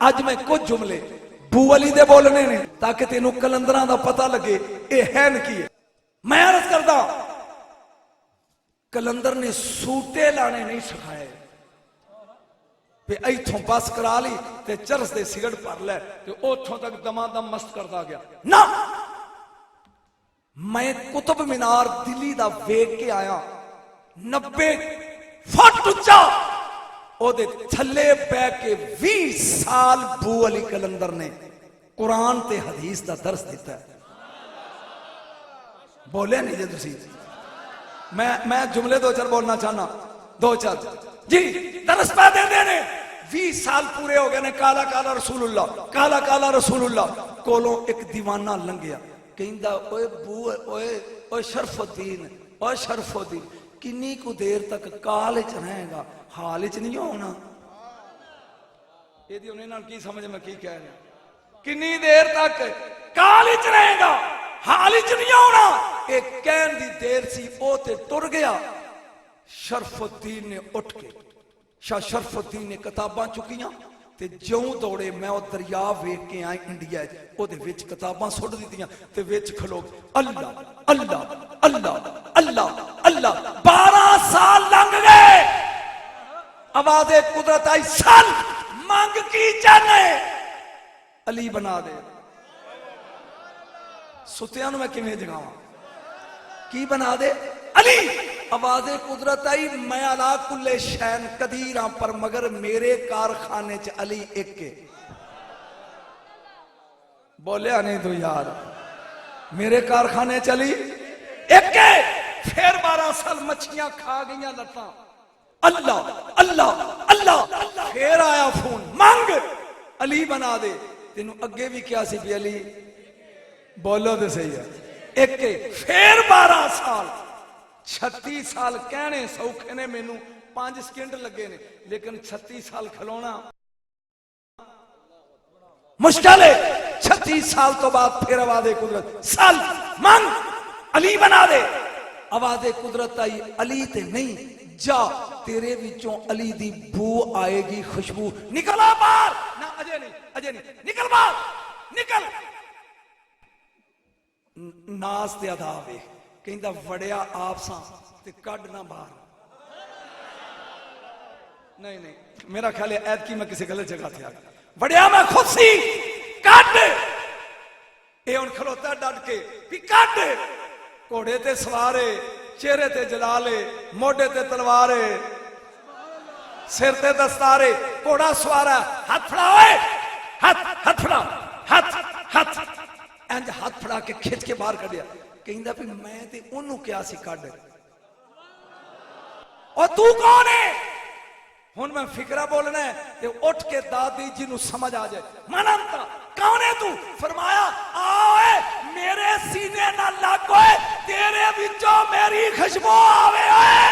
अज मैं कुछ जुमले बू अली दे बोलने ने ताकि तेनों कलंदरां दा पता लगे ये है न की है। मैं अर्ज करदा कलंदर ने सूटे लाने नहीं सिखाए इथों बस करा ली ते चरस दे सिगरेट भर लै ते उथों तक दमादम मस्त करता गया ना। मैं कुतुब मीनार दिल्ली दा वेख के आया 90 फुट उच्चा ओदे थल्ले बह के 20 साल बू अली कलंदर ने कुरान ते हदीस दा दर्स दिता है। बोले नहीं जे तुसी मैं जुमले दो चार बोलना चाहना दो चार जी दर्स पा दे देने 20 साल पूरे हो गए ने काला काला रसूलुल्लाह कोलों एक दीवाना लंघिया कहंदा ओए बू ओए शरफुद्दीन किन्नी को देर तक काल च रहेगा हाल च नहीं होना। ये उन्हें नाल की समझ में की कह रहे किन्नी देर तक काल च रहेगा हाल च नहीं होना। एक कहन दी देर सी ओ ते टुर गया। शरफुद्दीन ने उठ के शाह शरफुद्दीन ने किताबां चुकियां ते ज्यों दौड़े मैं वो दरिया वेख के आए इंडिया ओदे विच किताबां सुट दित्तियां ते विच खलो अल्लाह अल्लाह अल्लाह अल्लाह अल्लाह 12 साल लंघ गए। आवाज़े कुदरत आई सल मांग की चाहने अली बना दे। सुतियां मैं किवें जगावां की बना दे अली। आवाज़े कुदरत आई मैं अला कुल्ले शैन कदीर हां पर मगर मेरे कारखाने च अली एक के। बोलिया नहीं तू यार मेरे कारखाने च अली एक के। फिर 12 साल मच्छियां खा गई लत्तां अल्लाह अल्लाह अल्लाह। फिर आया फोन मांग अली बना दे। तेनू अगे भी क्या सी भी अली बोलो तो सही है एक के। फिर 12 साल 36 साल कहने सौखे ने मैनू 5 सेकंड लगे ने लेकिन 36 साल खलोना मुश्किल है। 36 साल तो बाद फिर आवाज़े कुदरत सल मांग अली बना दे। आवाज़े कुदरत आई अली ते नहीं जा तेरे विचों अली दी बू आएगी खुशबू निकला बाहर ना अजय नहीं निकल बाहर निकल। नास ते अदा वे कहंदा वड़िया आप सा ते कड ना बाहर। नहीं मेरा ख्याल है ऐद की मैं किसी गलत जगह थे आ वड़िया मैं खुद सी कड ये हुन खलोता डट के भी कड। घोड़े ते सवारे चेहरे ते जलाले मोढे ते तलवारे सिर ते दस्तारे घोड़ा सवारा हाथ फड़ा ओए हाथ फड़ा हाथ इंज हाथ फड़ा के खिंच के बाहर कढ़िया कहंदा भी मैं ते ओनू क्या सी कड और तू कौन है। हुन मैं फिकरा बोलना है ते उठ के दादी जी नू समझ आ जाए मनंता कौन है तू। फरमाया आओए मेरे सीने ना लग ओए तेरे विचों मेरी खुशबू आवे ओए।